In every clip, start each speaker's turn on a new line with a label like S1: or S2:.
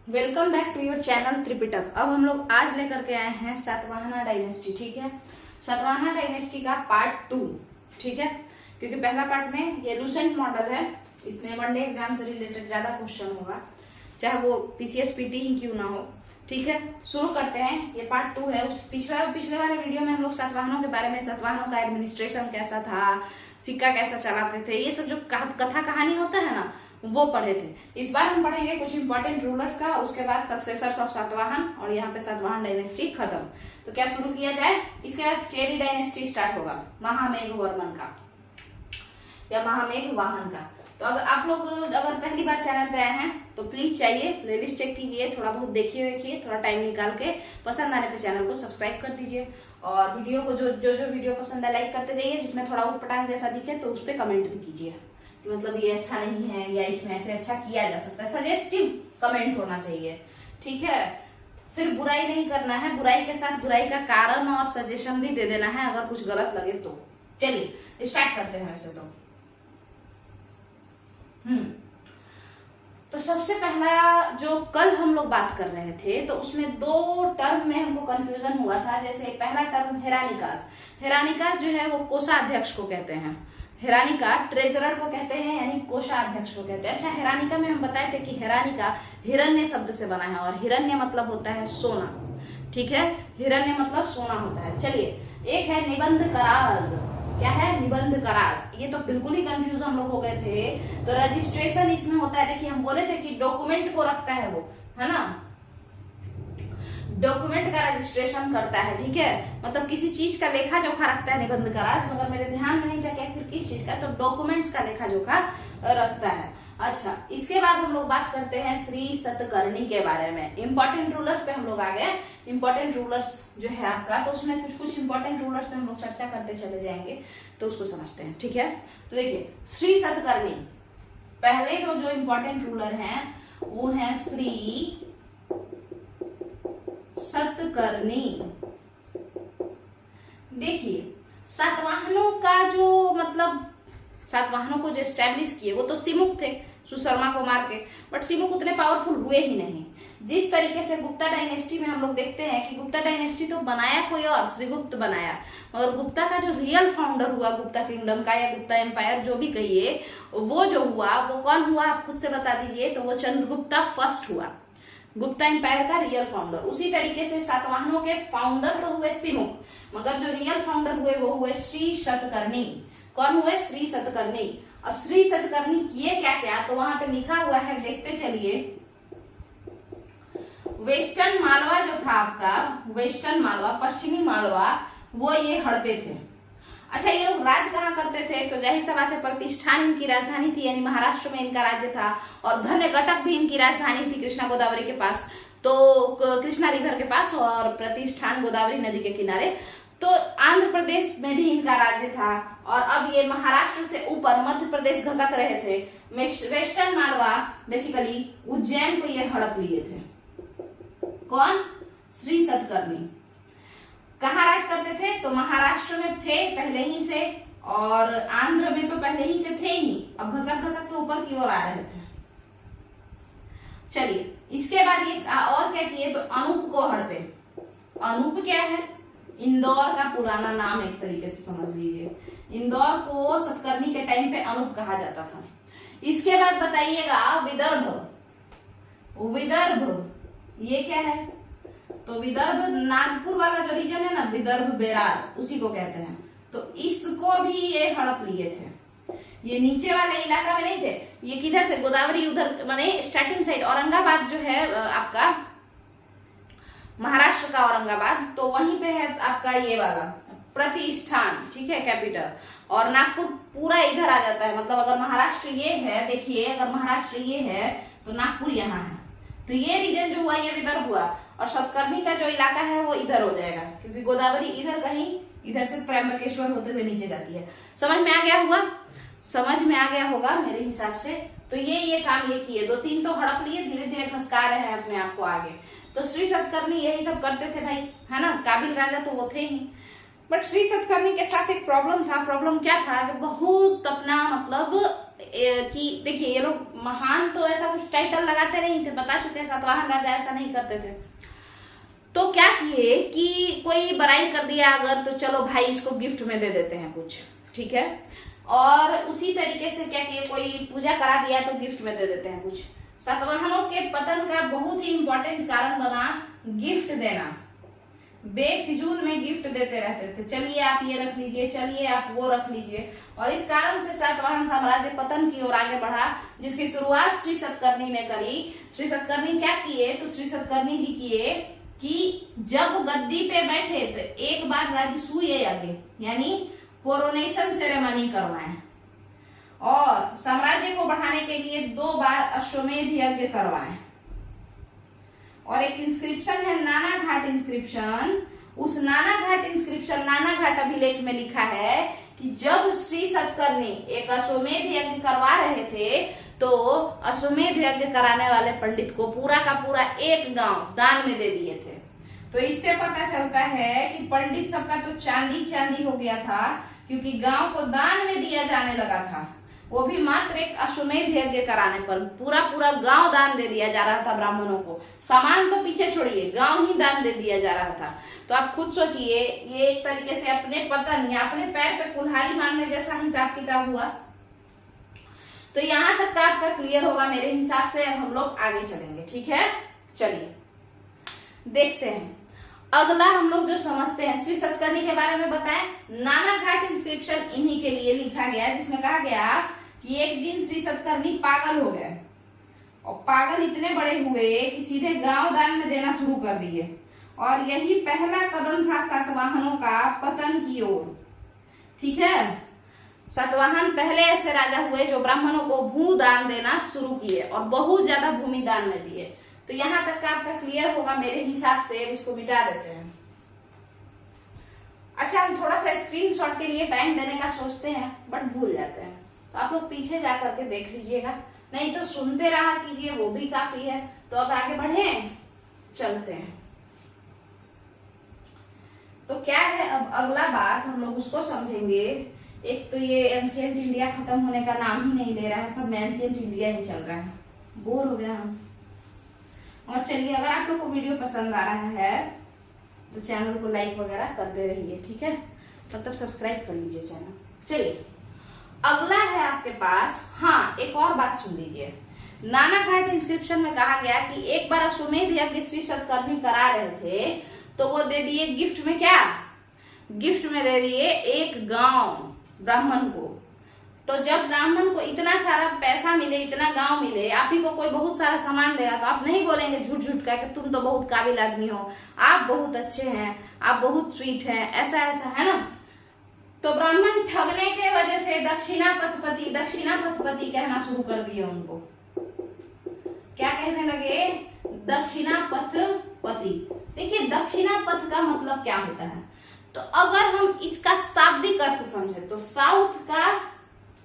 S1: Welcome back to your channel Tripitaka. अब हम लोग आज लेकर के आए हैं सातवाहना डायनेस्टी। ठीक है, सातवाहना डायनेस्टी का पार्ट 2। ठीक है, क्योंकि पहला पार्ट में ये लूसेंट मॉडल है, इसमें वनडे एग्जाम से रिलेटेड ज्यादा क्वेश्चन होगा, चाहे वो पीसीएस पीटी ही क्यों ना हो। ठीक है, शुरू करते हैं। ये पार्ट 2 है। उस पिछले वाले वीडियो में हम लोग सातवाहनों के बारे में, सातवाहनों का एडमिनिस्ट्रेशन कैसा था, सिक्का कैसा चलाते थे, ये सब जो कथा कहानी होता है ना, वो पढ़े थे। इस बार हम पढ़ेंगे कुछ इंपॉर्टेंट रूलर्स का, उसके बाद सक्सेसर्स ऑफ सातवाहन, और यहाँ पे सातवाहन डायनेस्टी खत्म। तो क्या शुरू किया जाए? इसके बाद चेरी डायनेस्टी स्टार्ट होगा, महामेघ वर्मन का या महामेघ वाहन का। तो अगर आप लोग अगर पहली बार चैनल पे आए हैं तो प्लीज चाहिए प्लेलिस्ट चेक कीजिए, थोड़ा बहुत देखिए, थोड़ा टाइम निकाल के पसंद आने पे चैनल को सब्सक्राइब कर दीजिए, और वीडियो को जो वीडियो पसंद है लाइक करते जाइए। जिसमें थोड़ा उटपटांग जैसा दिखे तो उस पर कमेंट भी कीजिए कि मतलब ये अच्छा नहीं है या इसमें ऐसे अच्छा किया जा सकता है। सजेस्टिव कमेंट होना चाहिए। ठीक है, सिर्फ बुराई नहीं करना है, बुराई के साथ बुराई का कारण और सजेशन भी दे देना है अगर कुछ गलत लगे तो। चलिए स्टार्ट करते हैं। वैसे तो सबसे पहला जो कल हम लोग बात कर रहे थे तो उसमें दो टर्म में हमको कंफ्यूजन हुआ था। जैसे पहला टर्म हेरानिकास। हेरानिकास जो है वो कोषाध्यक्ष को कहते हैं, हेरानिका ट्रेजरर को कहते हैं, यानी कोषाध्यक्ष को कहते हैं। अच्छा, हेरानिका में हम बताए थे कि हेरानिका हिरण्य शब्द से बना है, और हिरण्य मतलब होता है सोना। ठीक है, हिरण्य मतलब सोना होता है। चलिए, एक है निबंध कराज। क्या है? निबंध कराज। ये तो बिल्कुल ही कंफ्यूज हम लोग हो गए थे। तो रजिस्ट्रेशन इसमें होता है, देखिए हम बोले थे कि डॉक्यूमेंट को रखता है वो, है ना, डॉक्यूमेंट का रजिस्ट्रेशन करता है। ठीक है, मतलब किसी चीज का लेखा जोखा रखता है निबंध कराज, मगर मेरे ध्यान में नहीं था कि आखिर किस चीज का, तो डॉक्यूमेंट्स का लेखा जोखा रखता है। अच्छा, इसके बाद हम लोग बात करते हैं श्री सतकर्णी के बारे में। इंपॉर्टेंट रूलर्स पे हम लोग आ गए। इंपॉर्टेंट रूलर्स जो है आपका, तो उसमें कुछ इंपॉर्टेंट रूलर्स पे हम लोग चर्चा करते चले जाएंगे, तो उसको समझते हैं। ठीक है, तो देखिए श्री सतकर्णी, पहले जो इंपॉर्टेंट रूलर है वो है श्री सतकर्णी। देखिए, सातवाहनों का जो मतलब सातवाहनों को जो एस्टेब्लिश किए वो तो सिमुक थे, सुशर्मा को मार के, बट सिमुक उतने पावरफुल हुए ही नहीं। जिस तरीके से गुप्ता डायनेस्टी में हम लोग देखते हैं कि गुप्ता डायनेस्टी तो बनाया कोई और, श्रीगुप्त बनाया, मगर गुप्ता का जो रियल फाउंडर हुआ गुप्ता किंगडम का या गुप्ता एम्पायर जो भी कहिए, वो जो हुआ वो कौन हुआ आप खुद से बता दीजिए। तो वो चंद्रगुप्ता फर्स्ट हुआ, गुप्ता एम्पायर का रियल फाउंडर। उसी तरीके से सातवाहनों के फाउंडर तो हुए सिमुक, मगर जो रियल फाउंडर हुए वो हुए श्री सतकर्णी। कौन हुए? श्री सतकर्णी। अब श्री सतकर्णी किए क्या क्या, तो वहां पे लिखा हुआ है, देखते चलिए। वेस्टर्न मालवा जो था आपका, वेस्टर्न मालवा, पश्चिमी मालवा, वो ये हड़पे थे। अच्छा, ये लोग राज कहाँ करते थे? तो जाहिर सा बात है प्रतिष्ठान इनकी राजधानी थी, यानी महाराष्ट्र में इनका राज्य था, और धन्यकटक भी इनकी राजधानी थी कृष्णा गोदावरी के पास, तो कृष्णा रिवर के पास, और प्रतिष्ठान गोदावरी नदी के किनारे। तो आंध्र प्रदेश में भी इनका राज्य था, और अब ये महाराष्ट्र से ऊपर मध्य प्रदेश घसक रहे थे। वेस्टर्न मालवा बेसिकली उज्जैन को ये हड़प लिए थे। कौन? श्री सतकर्णी। कहाँ राज करते थे? तो महाराष्ट्र में थे पहले ही से, और आंध्र में तो पहले ही से थे ही, अब घसक घसक के ऊपर की ओर आ रहे थे। चलिए, इसके बाद ये और क्या किए, तो अनूप को हड़पे। अनूप क्या है? इंदौर का पुराना नाम, एक तरीके से समझ लीजिए। इंदौर को सतकर्णी के टाइम पे अनूप कहा जाता था। इसके बाद बताइएगा विदर्भ। विदर्भ ये क्या है? तो विदर्भ नागपुर वाला जो रीजन है ना, विदर्भ बेरार, उसी को कहते हैं। तो इसको भी ये हड़प लिए थे। ये नीचे वाले इलाका में नहीं थे, ये किधर थे? गोदावरी उधर, माने स्टार्टिंग साइड औरंगाबाद जो है आपका, महाराष्ट्र का औरंगाबाद, तो वहीं पे है आपका ये वाला प्रतिष्ठान। ठीक है, कैपिटल। और नागपुर पूरा इधर आ जाता है, मतलब अगर महाराष्ट्र ये है, देखिए अगर महाराष्ट्र ये है तो नागपुर यहाँ है, तो ये रीजन जो हुआ ये विदर्भ हुआ, और सतकर्णी का जो इलाका है वो इधर हो जाएगा, क्योंकि गोदावरी इधर कहीं, इधर से त्रयंबकेश्वर होते हुए नीचे जाती है। समझ में आ गया होगा? समझ में आ गया होगा मेरे हिसाब से। तो ये काम ये किए, 2-3 तो हड़प लिए, धीरे धीरे खसका रहे हैं अपने आप को आगे। तो श्री सतकर्णी यही सब करते थे भाई, है ना, काबिल राजा तो वो थे ही। बट श्री सतकर्णी के साथ एक प्रॉब्लम था। प्रॉब्लम क्या था कि बहुत अपना मतलब कि देखिए ये लोग महान तो ऐसा कुछ टाइटल लगाते नहीं थे, बता चुके हैं सातवाहन राजा ऐसा नहीं करते थे। तो क्या किए कि कोई बड़ाई कर दिया अगर तो चलो भाई इसको गिफ्ट में दे देते हैं कुछ, ठीक है। और उसी तरीके से क्या किए, कोई पूजा करा दिया तो गिफ्ट में दे देते हैं कुछ। सातवाहनों के पतन का बहुत ही इंपॉर्टेंट कारण बना गिफ्ट देना। बेफिजूल में गिफ्ट देते रहते थे, चलिए आप ये रख लीजिए, चलिए आप वो रख लीजिए। और इस कारण से सातवाहन साम्राज्य पतन की ओर आगे बढ़ा, जिसकी शुरुआत श्री सतकर्णी ने करी। श्री सतकर्णी क्या किए, तो श्री सतकर्णी जी किए कि जब गद्दी पे बैठे तो एक बार राजसूय यज्ञ यानी कोरोनेशन सेरेमनी करवाए, और साम्राज्य को बढ़ाने के लिए 2 बार अश्वमेध यज्ञ करवाए। और एक इंस्क्रिप्शन है नाना घाट इंस्क्रिप्शन, उस नाना घाट इंस्क्रिप्शन, नाना घाट अभिलेख में लिखा है कि जब श्री सतकर्णी एक अश्वमेध यज्ञ करवा रहे थे तो अश्वमेध यज्ञ कराने वाले पंडित को पूरा का पूरा एक गांव दान में दे दिए थे। तो इससे पता चलता है कि पंडित सबका तो चांदी चांदी हो गया था, क्योंकि गांव को दान में दिया जाने लगा था, वो भी मात्र एक अश्वमेध यज्ञ कराने पर। पूरा पूरा गांव दान दे दिया जा रहा था ब्राह्मणों को, सामान तो पीछे छोड़िए, गांव ही दान दे दिया जा रहा था। तो आप खुद सोचिए, ये एक तरीके से अपने पतन या अपने पैर पे कुल्हाड़ी मारने जैसा हिसाब किताब हुआ। तो यहां तक का आपका क्लियर होगा मेरे हिसाब से। अब हम लोग आगे चलेंगे, ठीक है। चलिए देखते हैं अगला हम लोग जो समझते हैं। श्री सतकर्णी के बारे में बताएं, नाना घाट इंस्क्रिप्शन इन्हीं के लिए लिखा गया, जिसमें कहा गया कि एक दिन श्री सतकर्णी पागल हो गए, और पागल इतने बड़े हुए कि सीधे गांव दान में देना शुरू कर दिए। और यही पहला कदम था सातवाहनों का पतन की ओर, ठीक है। सातवाहन पहले ऐसे राजा हुए जो ब्राह्मणों को भू दान देना शुरू किए और बहुत ज्यादा भूमि दान में दिए। तो यहां तक का आपका क्लियर होगा मेरे हिसाब से। इसको मिटा देते हैं। अच्छा, हम थोड़ा सा स्क्रीनशॉट के लिए टाइम देने का सोचते हैं बट भूल जाते हैं, तो आप लोग पीछे जा करके देख लीजिएगा, नहीं तो सुनते रहा कीजिए, वो भी काफी है। तो अब आगे बढ़े, चलते हैं। तो क्या है अब अगला बात, हम लोग उसको समझेंगे। एक तो ये एंशिएंट इंडिया खत्म होने का नाम ही नहीं ले रहा है, सब में एंशिएंट इंडिया ही चल रहा है, बोर हो गया हम। और चलिए, अगर आप लोग को वीडियो पसंद आ रहा है तो चैनल को लाइक वगैरह करते रहिए, ठीक है। तब सब्सक्राइब कर लीजिए चैनल। चलिए अगला है आपके पास। हाँ, एक और बात सुन लीजिए। नाना घाट इंस्क्रिप्शन में कहा गया कि एक बार अश्वमेध यज्ञ श्री सतकर्णी करा रहे थे तो वो दे दिए गिफ्ट में, क्या गिफ्ट में दे दिए एक गांव ब्राह्मण को। तो जब ब्राह्मण को इतना सारा पैसा मिले, इतना गांव मिले, आप ही को कोई बहुत सारा सामान देगा, तो आप नहीं बोलेंगे झूठ झूठ का कि तुम तो बहुत काबिल आदमी हो, आप बहुत अच्छे हैं, आप बहुत स्वीट हैं, ऐसा ऐसा, है ना। तो ब्राह्मण ठगने के वजह से दक्षिणा पथपति कहना शुरू कर दिए उनको। क्या कहने लगे? दक्षिणा पथपति। देखिए दक्षिणा पथ का मतलब क्या होता है, तो अगर हम इसका शाब्दिक अर्थ समझे तो साउथ का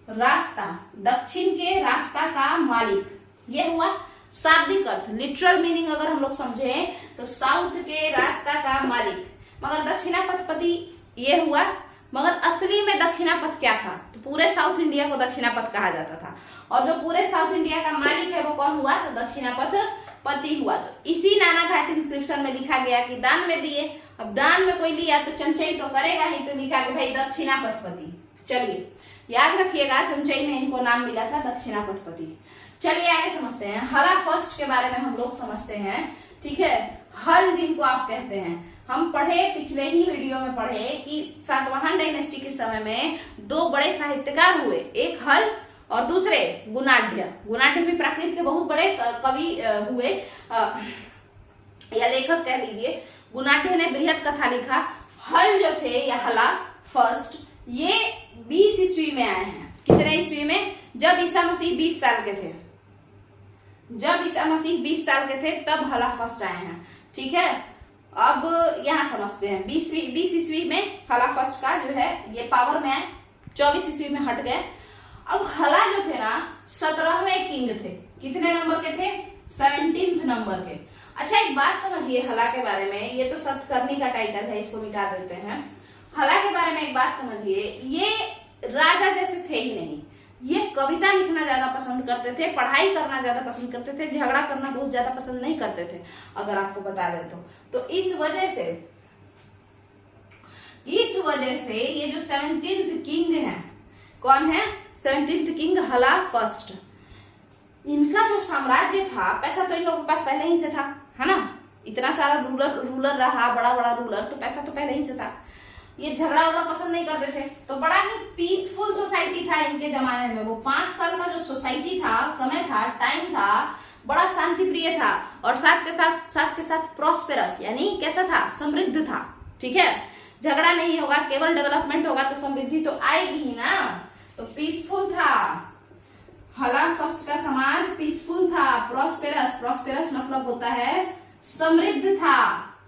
S1: रास्ता, दक्षिण के रास्ता का मालिक, ये हुआ शाब्दिक अर्थ। लिटरल मीनिंग अगर हम लोग समझे तो साउथ के रास्ता का मालिक, मगर दक्षिणापथपति ये हुआ। मगर असली में दक्षिणापथ क्या था, तो पूरे साउथ इंडिया को दक्षिणापथ कहा जाता था, और जो पूरे साउथ इंडिया का मालिक है वो कौन हुआ, तो दक्षिणापथ पति हुआ। तो इसी नाना घाट इंस्क्रिप्शन में लिखा गया कि दान में दिए। अब दान में कोई लिया तो चमचई तो करेगा ही, तो लिखा कि भाई दक्षिणापथपति। चलिए याद रखिएगा, चमचई में इनको नाम मिला था दक्षिणापथपति। चलिए आगे समझते हैं। हला फर्स्ट के बारे में हम लोग समझते हैं, ठीक है। हल जिनको आप कहते हैं, हम पढ़े पिछले ही वीडियो में पढ़े कि सातवाहन डायनेस्टी के समय में 2 बड़े साहित्यकार हुए, एक हल और दूसरे गुणाढ्य। गुणाढ्य भी प्राकृत के बहुत बड़े कवि हुए या लेखक कह लीजिए। गुणाढ्य ने बृहत कथा लिखा। हल जो थे या हला फर्स्ट, ये 20 ईस्वी में आए हैं। कितने ईस्वी में? जब ईसा मसीह 20 साल के थे। जब ईसा मसीह 20 साल के थे तब हला फर्स्ट आए हैं, ठीक है। अब यहां समझते हैं 20 ईस्वी में हला फर्स्ट का जो है ये पावर में आए, 24 ईस्वी में हट गए। अब हला जो थे ना 17वें किंग थे। कितने नंबर के थे? 17th नंबर के। अच्छा एक बात समझिए हला के बारे में, ये तो सतकर्णी का टाइटल है, इसको मिटा देते हैं। हला के बारे में एक बात समझिए, ये राजा जैसे थे ही नहीं। ये कविता लिखना ज्यादा पसंद करते थे, पढ़ाई करना ज्यादा पसंद करते थे, झगड़ा करना बहुत ज्यादा पसंद नहीं करते थे, अगर आपको बता दें तो इस वजह से ये जो 17th किंग है, कौन है 17th किंग हला फर्स्ट, इनका जो साम्राज्य था, पैसा तो इन लोगों के पास पहले ही से था, है ना, इतना सारा रूलर रहा, बड़ा बड़ा रूलर, तो पैसा तो पहले ही से था। ये झगड़ा वगड़ा पसंद नहीं करते थे, तो बड़ा ही पीसफुल सोसाइटी था इनके जमाने में। वो 5 साल का जो सोसाइटी था, समय था, टाइम था, बड़ा शांति प्रिय था, और साथ के साथ प्रॉस्पेरस, यानी कैसा था, समृद्ध था। ठीक है, झगड़ा नहीं होगा, केवल डेवलपमेंट होगा तो समृद्धि तो आएगी ही ना। तो पीसफुल था, हला फर्स्ट का समाज पीसफुल था, प्रॉस्पेरस मतलब होता है समृद्ध था,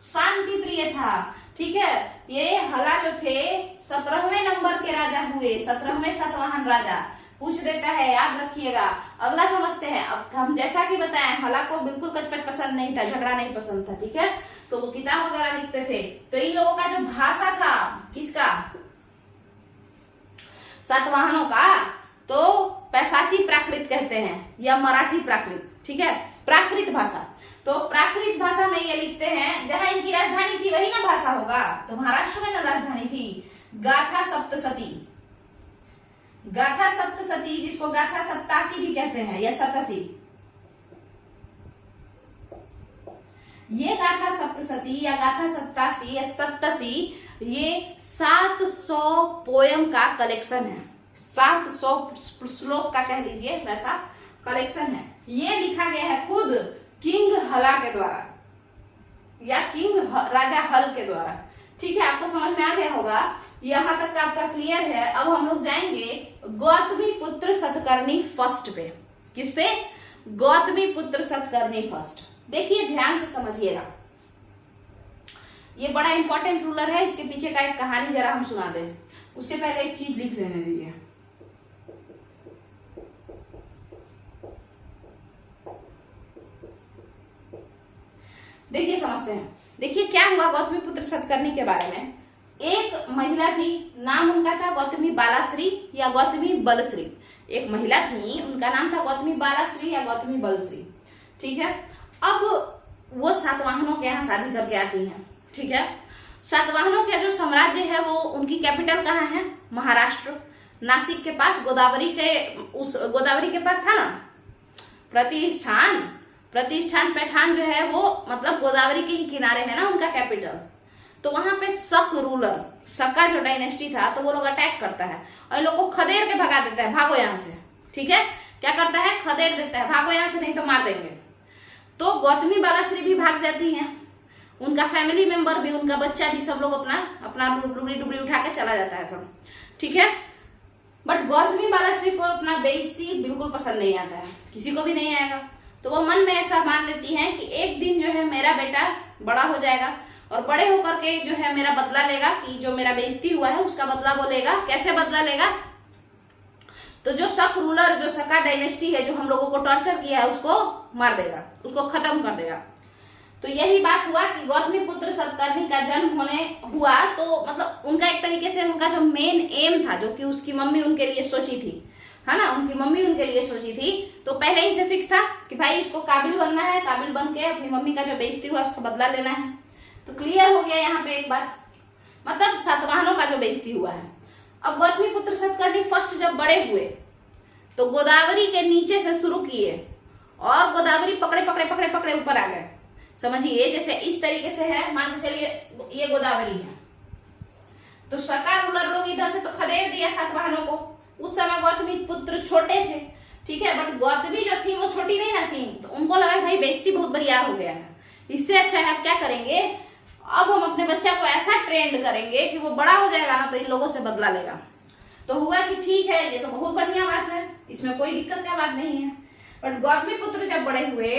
S1: शांति प्रिय था। ठीक है, ये हला जो थे 17वें नंबर के राजा हुए, 17वें सातवाहन राजा। पूछ देता है, याद रखिएगा। अगला समझते हैं। अब हम जैसा कि बताएं, हला को बिल्कुल कचपट पसंद नहीं था, झगड़ा नहीं पसंद था। ठीक है, तो वो किताब वगैरह लिखते थे। तो इन लोगों का जो भाषा था, किसका, सातवाहनों का, तो पैसाची प्राकृत कहते हैं या मराठी प्राकृत। ठीक है, प्राकृत भाषा। तो प्राकृत भाषा में ये लिखते हैं, जहां इनकी राजधानी थी वही ना भाषा होगा, तो महाराष्ट्र में ना राजधानी थी। गाथा सप्तशती, जिसको गाथा 87 भी कहते हैं, या 87, ये गाथा सप्तशती या गाथा 87 या 87, ये 700 पोयम का कलेक्शन है, 700 श्लोक का कह लीजिए, वैसा कलेक्शन है। ये लिखा गया है खुद किंग हला के द्वारा या किंग राजा हल के द्वारा। ठीक है, आपको समझ में आ गया होगा, यहां तक का आपका क्लियर है। अब हम लोग जाएंगे गौतमीपुत्र सतकर्णी फर्स्ट पे। किस पे, गौतमीपुत्र सतकर्णी फर्स्ट। देखिए ध्यान से समझिएगा, ये बड़ा इंपॉर्टेंट रूलर है, इसके पीछे का एक कहानी जरा हम सुना दें। उसके पहले एक चीज लिख लेने दीजिए। देखिए समझते हैं। देखिए क्या हुआ गौतमीपुत्र सतकर्णी के बारे में। एक महिला थी, नाम उनका था गौतमी बालाश्री या गौतमी बलश्री। एक महिला थी, उनका नाम था गौतमी बालाश्री या गौतमी बलश्री। ठीक है, अब वो सातवाहनों के यहाँ शादी करके आती हैं। ठीक है, सातवाहनों का जो साम्राज्य है वो, उनकी कैपिटल कहाँ है, महाराष्ट्र, नासिक के पास, गोदावरी के पास था ना प्रतिष्ठान पैठान जो है वो, मतलब गोदावरी के ही किनारे है ना उनका कैपिटल। तो वहां पे शक का जो डायनेस्टी था, तो वो लोग अटैक करता है और लोग को खदेड़ के भगा देता है, भागो यहाँ से। ठीक है, क्या करता है, खदेड़ देता है, भागो यहाँ से नहीं तो मार देंगे। तो गौतमी बालाश्री भी भाग जाती हैं, उनका फैमिली मेंबर भी, उनका बच्चा भी, सब लोग अपना डुबड़ी उठा के चला जाता है सब। ठीक है, बट गौतमी बालाश्री को अपना बेइज्जती बिल्कुल पसंद नहीं आता है, किसी को भी नहीं आएगा। तो वो मन में ऐसा मान लेती हैं कि एक दिन जो है मेरा बेटा बड़ा हो जाएगा और बड़े होकर के जो है मेरा बदला लेगा, कि जो मेरा बेइज्जती हुआ है उसका बदला वो लेगा। कैसे बदला लेगा, तो जो शक रूलर, जो शका डायनेस्टी है, जो हम लोगों को टॉर्चर किया है, उसको मार देगा, उसको खत्म कर देगा। तो यही बात हुआ कि गौतमीपुत्र सतकर्णी का जन्म हुआ। तो मतलब उनका एक तरीके से उनका जो मेन एम था, जो कि उसकी मम्मी उनके लिए सोची थी, है ना, उनकी मम्मी उनके लिए सोची थी, तो पहले ही से फिक्स था कि भाई इसको काबिल बनना है, काबिल बन के अपनी मम्मी का जो बेइज्जती हुआ उसका बदला लेना है। तो क्लियर हो गया यहाँ पे एक बार, मतलब सातवाहनों का जो बेइज्जती हुआ है। अब गौतमीपुत्र सतकर्णी फर्स्ट जब बड़े हुए तो गोदावरी के नीचे से शुरू किए और गोदावरी पकड़े ऊपर आ गए। समझिए, जैसे इस तरीके से है, मान के चलिए ये गोदावरी है, तो शका रूलर लोग इधर से तो खदेड़ दिया सातवाहनों को। उस समय गौतमी पुत्र छोटे थे, ठीक है, बट गौतमी जो थी वो छोटी नहीं ना थी, तो उनको लगा भाई बेइज्जती बहुत बढ़िया हो गया है, इससे अच्छा है अब क्या करेंगे, अब हम अपने बच्चा को ऐसा ट्रेंड करेंगे कि वो बड़ा हो जाएगा ना तो इन लोगों से बदला लेगा। तो हुआ कि ठीक है, ये तो बहुत बढ़िया बात है, इसमें कोई दिक्कत का बात नहीं है। बट गौतमी पुत्र जब बड़े हुए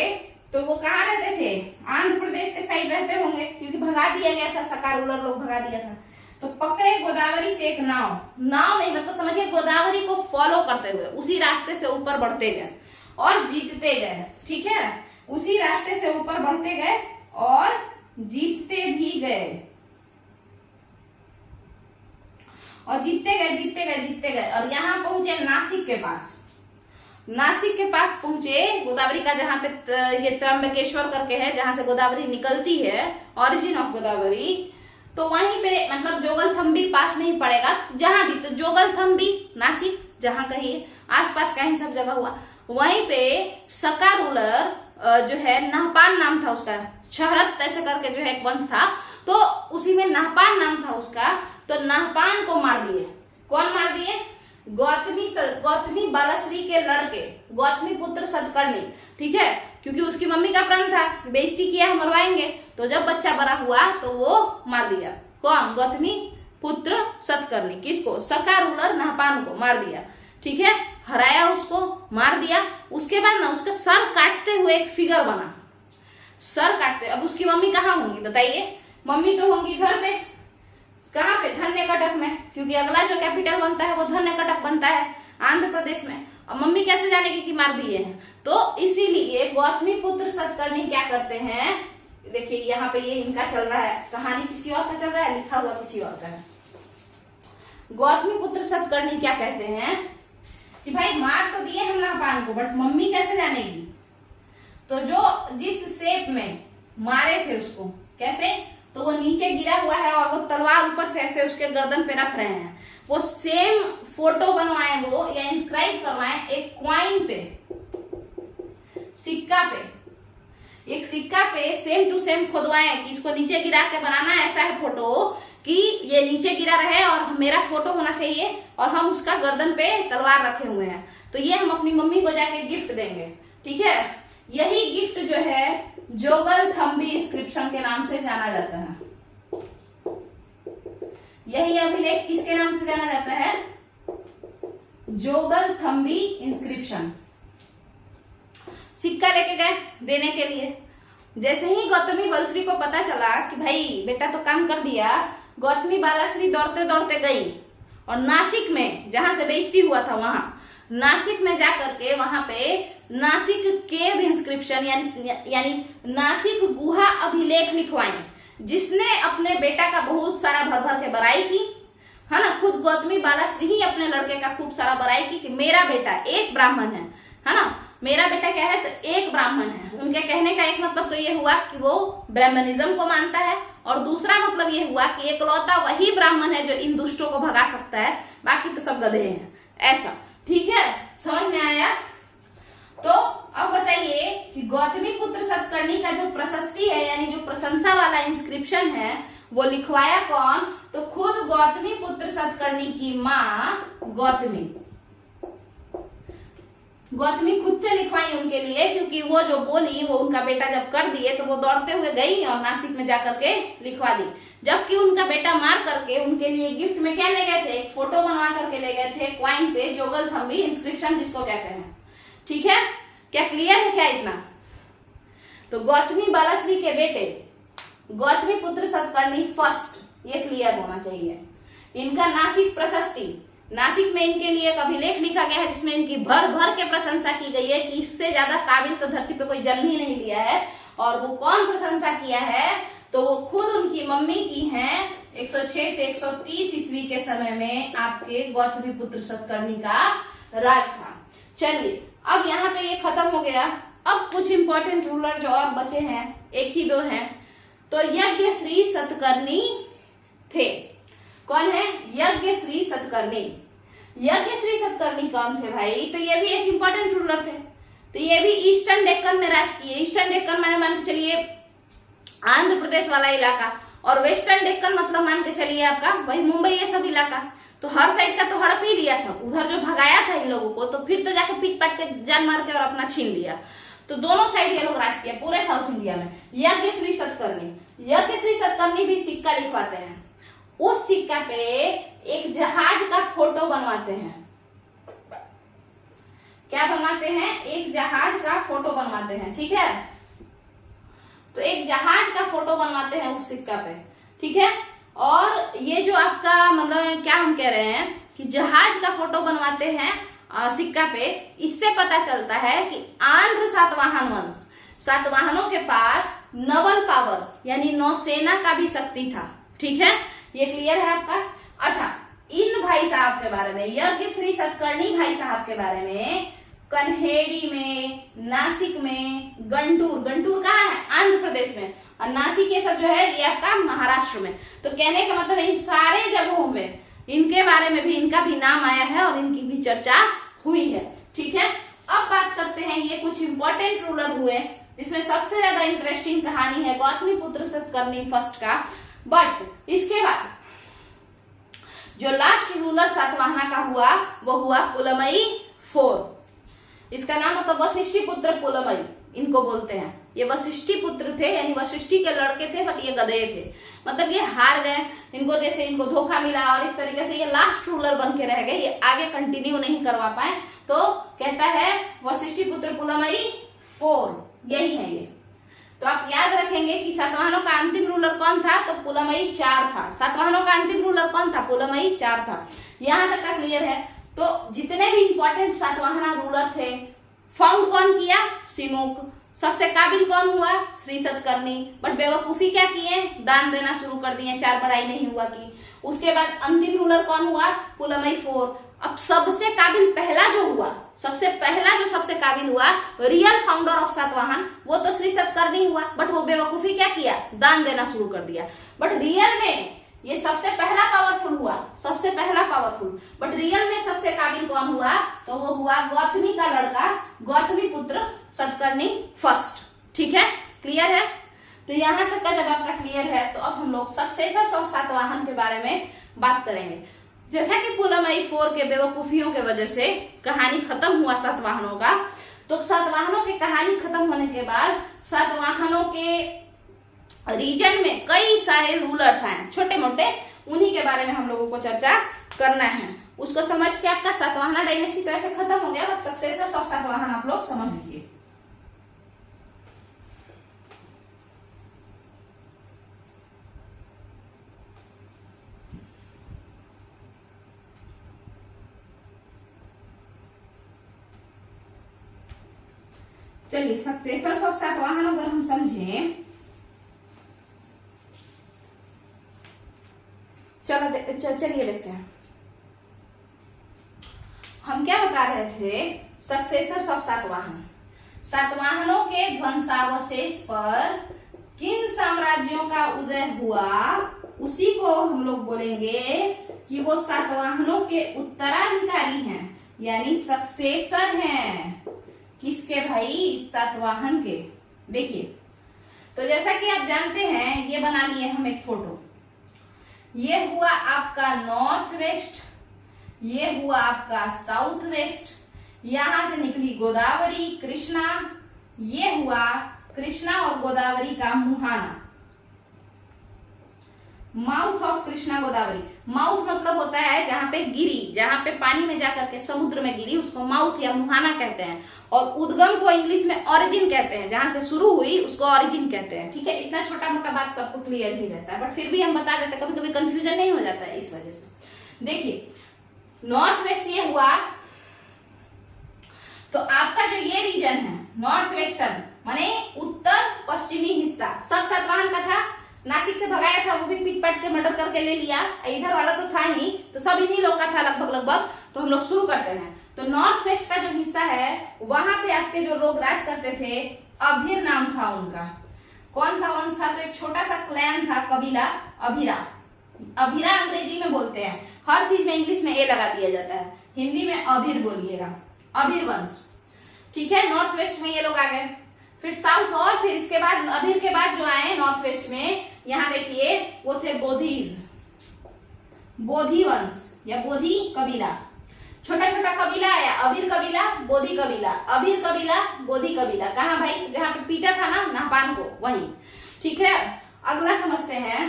S1: तो वो कहाँ रहते थे, आंध्र प्रदेश के साइड रहते होंगे, क्योंकि भगा दिया गया था, सका रूलर लोग भगा दिया था। तो पकड़े गोदावरी से एक नाव नहीं, मतलब समझिए गोदावरी को फॉलो करते हुए उसी रास्ते से ऊपर बढ़ते गए और जीतते गए। ठीक है, उसी रास्ते से ऊपर बढ़ते गए और जीतते भी गए। और जीतते गए जीतते गए जीतते गए और यहाँ पहुंचे नासिक के पास। नासिक के पास पहुंचे, गोदावरी का जहाँ पे ये त्र्यंबकेश्वर करके है, जहां से गोदावरी निकलती है, ऑरिजिन ऑफ गोदावरी, तो वहीं पे मतलब जोगलथम्बी पास में ही पड़ेगा। जहां भी, तो जोगलथम्बी नासिक जहां कहीं आसपास कहीं सब जगह हुआ, वहीं पे सका रूलर जो है, नाहपान नाम था उसका, शहरत ऐसे करके जो है एक वंश था, तो उसी में नाहपान नाम था उसका। तो नाहपान को मार दिए। कौन मार दिए? गौतमी बालाश्री के लड़के, गौतमी पुत्र सतकर्णी, ठीक है, क्योंकि उसकी मम्मी का प्रण था कि बेइज्जती किया हम मरवाएंगे। तो जब बच्चा बड़ा हुआ तो वो मार दिया। कौन? गौतमी पुत्र सतकर्णी। किसको? सका रूलर नाहपान को मार दिया, ठीक है, हराया उसको, मार दिया। उसके बाद ना उसका सर काटते हुए एक फिगर बना, सर काटते। अब उसकी मम्मी कहाँ होंगी बताइए? मम्मी तो होंगी घर पे। कहाँ पे? धन्यकटक में, क्योंकि अगला जो कैपिटल बनता है वो धन्यकटक बनता है आंध्र प्रदेश में। अब मम्मी कैसे जानेगी कि मार दिए हैं? तो इसीलिए गौतमी पुत्र सतकर्णी क्या करते हैं, देखिए यहाँ पे ये इनका चल रहा है, कहानी किसी और का चल रहा है, लिखा हुआ किसी और का है। गौतमी पुत्र सतकर्णी क्या कहते हैं कि भाई मार तो दिए हम नाहपान को, बट मम्मी कैसे जानेगी? तो जो जिस शेप में मारे थे उसको, कैसे, तो वो नीचे गिरा हुआ है और वो तलवार ऊपर से ऐसे उसके गर्दन पे रख रहे हैं। वो सेम फोटो बनवाए वो, या इंस्क्राइब करवाए एक क्वाइन पे, सिक्का पे, एक सिक्का पे सेम टू सेम खुदवाए कि इसको नीचे गिरा के बनाना ऐसा है फोटो कि ये नीचे गिरा रहे और मेरा फोटो होना चाहिए और हम उसका गर्दन पे तलवार रखे हुए हैं। तो ये हम अपनी मम्मी को जाके गिफ्ट देंगे, ठीक है। यही गिफ्ट जो है जोगलथम्बी इंस्क्रिप्शन के नाम से जाना जाता है। यही अभिलेख किसके नाम से जाना जाता है? जोगलथम्बी इंस्क्रिप्शन। सिक्का लेके गए देने के लिए। जैसे ही गौतमी बालाश्री को पता चला कि भाई बेटा तो काम कर दिया, गौतमी बालाश्री दौड़ते दौड़ते गई और नासिक में, जहां से बेइज्जती हुआ था, वहां नासिक में जाकर के वहां पे नासिक केव इंस्क्रिप्शन यानी नासिक गुहा अभिलेख लिखवाई, जिसने अपने बेटा का बहुत सारा भर भर के बड़ाई की, है ना। खुद गौतमी बालाश्री ही अपने लड़के का खूब सारा बड़ाई की कि मेरा बेटा एक ब्राह्मण है ना, मेरा बेटा क्या है, तो एक ब्राह्मण है। उनके कहने का एक मतलब तो ये हुआ कि वो ब्राह्मणिज्म को मानता है, और दूसरा मतलब ये हुआ कि एकलौता वही ब्राह्मण है जो इन दुष्टों को भगा सकता है, बाकी तो सब गधे हैं, ऐसा, ठीक है। समझ में आया? तो अब बताइए कि गौतमी पुत्र सतकर्णी का जो प्रशस्ति है, यानी जो प्रशंसा वाला इंस्क्रिप्शन है, वो लिखवाया कौन? तो खुद गौतमी पुत्र सतकर्णी की माँ गौतमी खुद से लिखवाई उनके लिए, क्योंकि वो जो बोली वो उनका बेटा जब कर दिए तो वो दौड़ते हुए गई और नासिक में जाकर के लिखवा दी। जबकि उनका बेटा मार करके उनके लिए गिफ्ट में क्या ले गए थे? एक फोटो बनवा करके ले गए थे क्वाइन पे, जोगलथम्बी इंस्क्रिप्शन जिसको कहते हैं, ठीक है। क्या क्लियर है क्या इतना? तो गौतमी बालाश्री के बेटे गौतमी पुत्र सतकर्णी फर्स्ट, ये क्लियर होना चाहिए। इनका नासिक प्रशस्ति, नासिक में इनके लिए एक अभिलेख लिखा गया है जिसमें इनकी भर भर के प्रशंसा की गई है कि इससे ज्यादा काबिल तो धरती पे कोई जन्म ही नहीं लिया है। और वो कौन प्रशंसा किया है? तो वो खुद उनकी मम्मी की हैं। 106 से 130 ईस्वी के समय में आपके गौतमी पुत्र सतकर्णी का राज था। चलिए अब यहाँ पे ये खत्म हो गया। अब कुछ इंपॉर्टेंट रूलर जो और बचे हैं, एक ही दो हैं। तो यज्ञश्री सतकर्णी थे। कौन है? यज्ञश्री सतकर्णी। यज्ञश्री सतकर्णी कौन थे भाई? तो ये भी एक इंपॉर्टेंट रूलर थे। तो ये भी ईस्टर्न डेक्कन में राज किए। ईस्टर्न डेक्कन मैंने मान के चलिए आंध्र प्रदेश वाला इलाका, और वेस्टर्न डेक्कन मतलब मान के चलिए आपका वही मुंबई, ये सब इलाका। तो हर साइड का तो हड़प ही लिया सब, उधर जो भगाया था इन लोगों को, तो फिर तो जाके पीट पाट के जान मार के और अपना छीन लिया। तो दोनों साइड ये लोग राज किया पूरे साउथ इंडिया में। यज्ञश्री सतकर्णी भी सिक्का लिखवाते हैं। उस सिक्का पे एक जहाज का फोटो बनवाते हैं। क्या बनवाते हैं? एक जहाज का फोटो बनवाते हैं, ठीक है। तो एक जहाज का फोटो बनवाते हैं उस सिक्का पे, ठीक है। और ये जो आपका मतलब क्या हम कह रहे हैं कि जहाज का फोटो बनवाते हैं सिक्का पे, इससे पता चलता है कि आंध्र सातवाहन वंश, सातवाहनों के पास नवल पावर यानी नौसेना का भी शक्ति था, ठीक है। ये क्लियर है आपका? अच्छा, इन भाई साहब के बारे में, यज्ञ श्री सतकर्णी भाई साहब के बारे में कन्हेरी में, नासिक में, गंटूर, गंटूर कहाँ है? आंध्र प्रदेश में, और नासिक ये सब जो है ये आपका महाराष्ट्र में। तो कहने का मतलब इन सारे जगहों में इनके बारे में भी, इनका भी नाम आया है और इनकी भी चर्चा हुई है। ठीक है, अब बात करते हैं ये कुछ इंपॉर्टेंट रूलर हुए जिसमें सबसे ज्यादा इंटरेस्टिंग कहानी है गौतमीपुत्र सतकर्णी फर्स्ट का। बट इसके बाद जो लास्ट रूलर सातवाहना का हुआ वो हुआ पुलमई 4। इसका नाम मतलब वशिष्ठिपुत्र पुलमई इनको बोलते हैं। ये वशिष्ठिपुत्र थे, यानी वशिष्ठि के लड़के थे, बट ये गधे थे, मतलब ये हार गए, इनको जैसे इनको धोखा मिला और इस तरीके से ये लास्ट रूलर बन के रह गए, ये आगे कंटिन्यू नहीं करवा पाए। तो कहता है वशिष्ठिपुत्र पुलमई 4 यही है ये। तो आप याद रखेंगे कि सातवाहनों का अंतिम रूलर कौन था? तो पुलमई 4 था। सातवाहनों का अंतिम रूलर कौन था? पुलमई 4 था। यहां तक का क्लियर है। तो जितने भी इंपॉर्टेंट सातवाहना रूलर थे, फाउंड कौन किया? सिमुक। सबसे काबिल कौन हुआ? श्री सतकर्णी। बट बेवकूफी क्या किए? दान देना शुरू कर दिए, 4 बढ़ाई नहीं हुआ की। उसके बाद अंतिम रूलर कौन हुआ? पुलमई 4। अब सबसे काबिल पहला जो हुआ, सबसे पहला जो सबसे काबिल हुआ, रियल फाउंडर ऑफ सातवाहन, वो तो श्री सतकर्णी हुआ। बट वो बेवकूफी क्या किया? दान देना शुरू कर दिया। बट रियल में ये सबसे पहला पावरफुल हुआ, सबसे पहला पावरफुल। बट रियल में सबसे काबिल कौन हुआ? तो वो हुआ गौतमी का लड़का, गौतमीपुत्र सतकर्णी फर्स्ट। ठीक है, क्लियर है? तो यहां तक का जब आपका क्लियर है तो अब हम लोग सक्सेसर्स ऑफ सातवाहन के बारे में बात करेंगे। जैसा कि पुलमई 4 के बेवकूफियों के वजह से कहानी खत्म हुआ सातवाहनों का, तो सातवाहनों की कहानी खत्म होने के बाद सातवाहनों के रीजन में कई सारे रूलर्स आए छोटे मोटे, उन्हीं के बारे में हम लोगों को चर्चा करना है। उसको समझ के आपका सातवाहना डायनेस्टी तो ऐसे खत्म हो गया, बट सक्सेसर्स ऑफ सातवाहन आप लोग समझ लीजिए। चलिए, सक्सेसर्स ऑफ सातवाहन अगर हम समझें, चलिए देखते हैं हम क्या बता रहे थे। सक्सेसर्स ऑफ सातवाहन, सातवाहनों के ध्वंसावशेष पर किन साम्राज्यों का उदय हुआ, उसी को हम लोग बोलेंगे कि वो सातवाहनों के उत्तराधिकारी हैं, यानी सक्सेसर हैं। किसके भाई? सातवाहन के। देखिए, तो जैसा कि आप जानते हैं, ये बना लिए हम एक फोटो। ये हुआ आपका नॉर्थ वेस्ट, ये हुआ आपका साउथ वेस्ट, यहां से निकली गोदावरी, कृष्णा, ये हुआ कृष्णा और गोदावरी का मुहाना, mouth of Krishna Godavari. Mouth मतलब होता है जहां पे गिरी, जहां पे पानी में जाकर के समुद्र में गिरी, उसको माउथ या मुहाना कहते हैं। और उद्गम को इंग्लिश में ओरिजिन कहते हैं, जहां से शुरू हुई उसको ओरिजिन कहते हैं। ठीक है, इतना छोटा मोटा बात सबको क्लियर ही रहता है, बट फिर भी हम बता देते हैं, कभी कभी कंफ्यूजन नहीं हो जाता है इस वजह से। देखिए, नॉर्थ वेस्ट ये हुआ, तो आपका जो ये रीजन है नॉर्थ वेस्टर्न माने उत्तर पश्चिमी हिस्सा, सब सातवाहन का था। नासिक से भगाया था, वो भी पीट पाट के मर्डर करके ले लिया। इधर वाला तो था ही, तो सब इन्हीं लोग का था लगभग। तो हम लोग शुरू करते हैं। तो नॉर्थ वेस्ट का जो हिस्सा है, वहां पे आपके जो लोग राज करते थे, अभिर नाम था उनका। कौन सा वंश था? तो एक छोटा सा क्लैन था, कबीला अभिरा। अभिरा अंग्रेजी में बोलते हैं, हर चीज में इंग्लिश में ए लगा दिया जाता है, हिंदी में अभिर बोलिएगा, अभिर वंश। ठीक है, नॉर्थ वेस्ट में ये लोग आ गए। फिर साउथ, और फिर इसके बाद अभिर के बाद जो आए नॉर्थ वेस्ट में, यहाँ देखिए वो थे बोधीज, बोधी वंश या बोधी कबीला। छोटा छोटा कबीला आया, अभिर कबीला, बोधी कबीला, अभिर कबीला, बोधी कबीला। कहाँ भाई? जहां पे पीटा था ना नाहपान को, वही। ठीक है, अगला समझते हैं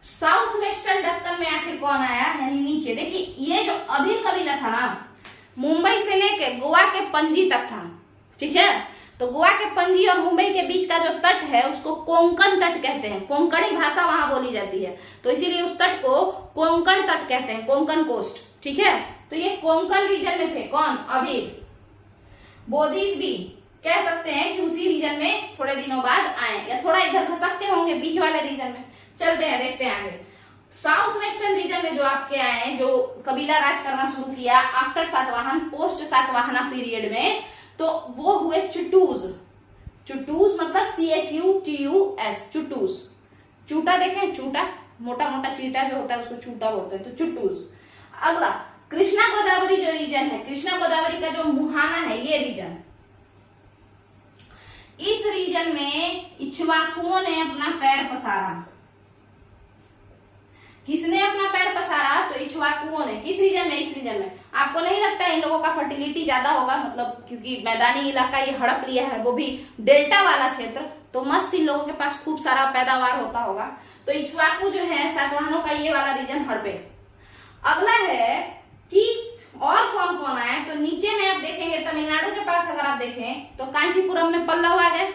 S1: साउथ वेस्टर्न दक्कन में आखिर कौन आया, यानी नीचे। देखिए, ये जो अभिर कबीला था ना, मुंबई से लेके गोवा के पणजी तक था। ठीक है, तो गोवा के पणजी और मुंबई के बीच का जो तट है उसको कोंकण तट कहते हैं। कोंकणी भाषा वहां बोली जाती है, तो इसीलिए उस तट को कोंकण तट कहते हैं, कोंकण कोस्ट। ठीक है, तो ये कोंकण रीजन में थे। कौन? अभिर। बोधीज भी कह सकते हैं कि उसी रीजन में थोड़े दिनों बाद आए, या थोड़ा इधर खसकते होंगे बीच वाले रीजन में। चलते हैं, देखते हैं आगे। साउथ वेस्टर्न रीजन में जो आपके आए हैं, जो कबीला राज करना शुरू किया after Satavahana, post Satavahana period में, तो वो हुए चुटूज। चुटूज मतलब CHUTUS, चुटूज। चूटा देखें, चूटा, मोटा मोटा चीटा जो होता है उसको चूटा बोलते हैं, तो चुटूज। अगला कृष्णा गोदावरी जो रीजन है, कृष्णा गोदावरी का जो मुहाना है ये रीजन, इस रीजन में इक्ष्वाकुओं ने अपना पैर पसारा। किसने अपना पैर पसारा? तो इक्ष्वाकुओं ने। किस रीजन में? इस रीजन में। आपको नहीं लगता है इन लोगों का फर्टिलिटी ज्यादा होगा? मतलब क्योंकि मैदानी इलाका ये हड़प लिया है, वो भी डेल्टा वाला क्षेत्र, तो मस्त इन लोगों के पास खूब सारा पैदावार होता होगा। तो इक्ष्वाकु जो है सातवाहनों का ये वाला रीजन हड़पे। अगला है कि और कौन कौन आया, तो नीचे में आप देखेंगे तमिलनाडु के पास अगर आप देखें तो कांचीपुरम में पल्लव आ गए,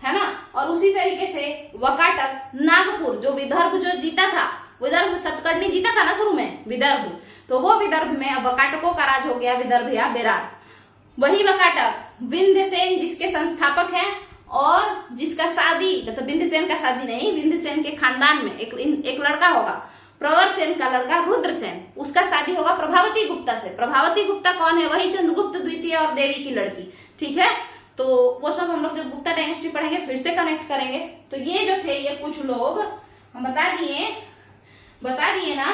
S1: है ना। और उसी तरीके से वकाटक, नागपुर जो विदर्भ जो जीता था, विदर्भ सतकर्णी जीता था ना शुरू में विदर्भ, तो वो विदर्भ में अब वकाटकों का राज हो गया, विदर्भ या बेरार। वही वकाटक विंध्यसेन जिसके संस्थापक हैं और जिसका शादी, मतलब विंध्यसेन का शादी नहीं, विंध्यसेन के खानदान में एक लड़का होगा, प्रवर सेन का लड़का रुद्रसेन, उसका शादी होगा प्रभावती गुप्ता से। प्रभावती गुप्ता कौन है? वही चंद्रगुप्त द्वितीय और देवी की लड़की, ठीक है। तो वो सब हम लोग जब गुप्ता डायनेस्टी पढ़ेंगे फिर से कनेक्ट करेंगे। तो ये जो थे ये कुछ लोग हम बता दिए ना।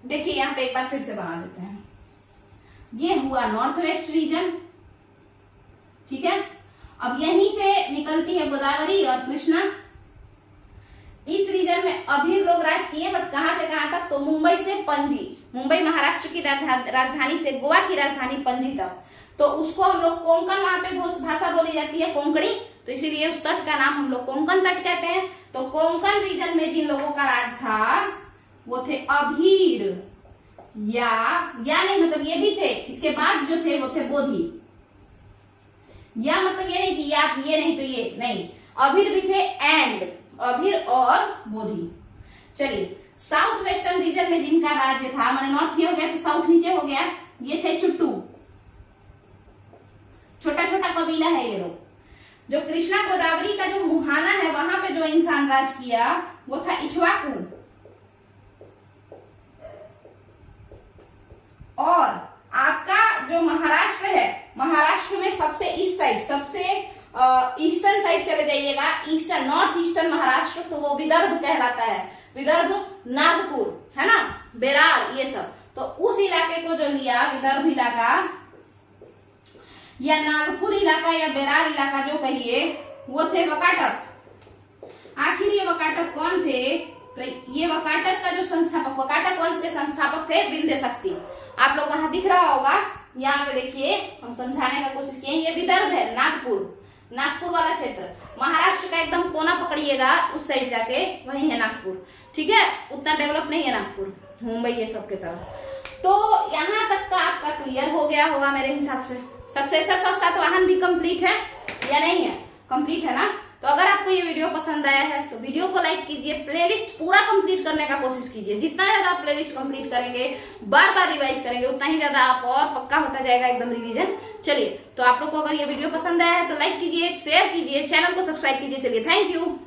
S1: देखिए यहाँ पे एक बार फिर से बना देते हैं। ये हुआ नॉर्थ वेस्ट रीजन, ठीक है। अब यहीं से निकलती है गोदावरी और कृष्णा। इस रीजन में अभी लोग राज किए, बट कहां से कहां तक? तो मुंबई से पणजी, मुंबई महाराष्ट्र की राजधानी से गोवा की राजधानी पणजी तक। तो उसको हम लोग कोंकण, वहां पे भाषा बोली जाती है कोंकणी, तो इसीलिए उस तट का नाम हम लोग कोंकण तट कहते हैं। तो कोंकण रीजन में जिन लोगों का राज था वो थे अभीर, या नहीं, मतलब ये भी थे, इसके बाद जो थे वो थे बोधी। या मतलब ये नहीं कि या ये नहीं तो ये नहीं, अभीर भी थे, एंड अभीर और बोधी। चलिए साउथ वेस्टर्न रीजन में जिनका राज्य था, माने नॉर्थ ये हो गया तो साउथ नीचे हो गया, ये थे चुट्टू, छोटा छोटा कबीला है ये लोग। जो कृष्णा गोदावरी का जो मुहाना है वहां पे जो इंसान राज किया वो था इक्ष्वाकु। और आपका जो महाराष्ट्र है, महाराष्ट्र में सबसे ईस्ट साइड, सबसे ईस्टर्न साइड चले जाइएगा, ईस्टर्न नॉर्थ ईस्टर्न महाराष्ट्र, तो वो विदर्भ कहलाता है। विदर्भ नागपुर, है ना, बेरार, ये सब। तो उस इलाके को जो लिया विदर्भ इलाका या नागपुर इलाका या बेरार इलाका जो कहिए, वो थे वकाटक। आखिर ये वकाटक कौन थे? तो ये वकाटक का जो संस्थापक, वकाटक वंश के संस्थापक थे विंध्य शक्ति। आप लोग वहां दिख रहा होगा, यहाँ पे देखिए, हम समझाने का कोशिश किए। ये विदर्भ है, नागपुर वाला क्षेत्र, महाराष्ट्र का एकदम कोना पकड़िएगा उस साइड जाके, वही है नागपुर, ठीक है। उतना डेवलप नहीं है नागपुर, मुंबई ये सब के तरफ। तो यहाँ तक का आपका क्लियर हो गया होगा मेरे हिसाब से। सक्सेसर्स ऑफ सातवाहन भी कंप्लीट है या नहीं है? कंप्लीट है ना। तो अगर आपको ये वीडियो पसंद आया है तो वीडियो को लाइक कीजिए, प्लेलिस्ट पूरा कंप्लीट करने का कोशिश कीजिए। जितना ज्यादा आप प्लेलिस्ट कंप्लीट करेंगे, बार बार रिवाइज करेंगे, उतना ही ज्यादा आप और पक्का होता जाएगा एकदम रिवीजन। चलिए, तो आप लोग को अगर ये वीडियो पसंद आया है तो लाइक कीजिए, शेयर कीजिए, चैनल को सब्सक्राइब कीजिए। चलिए, थैंक यू।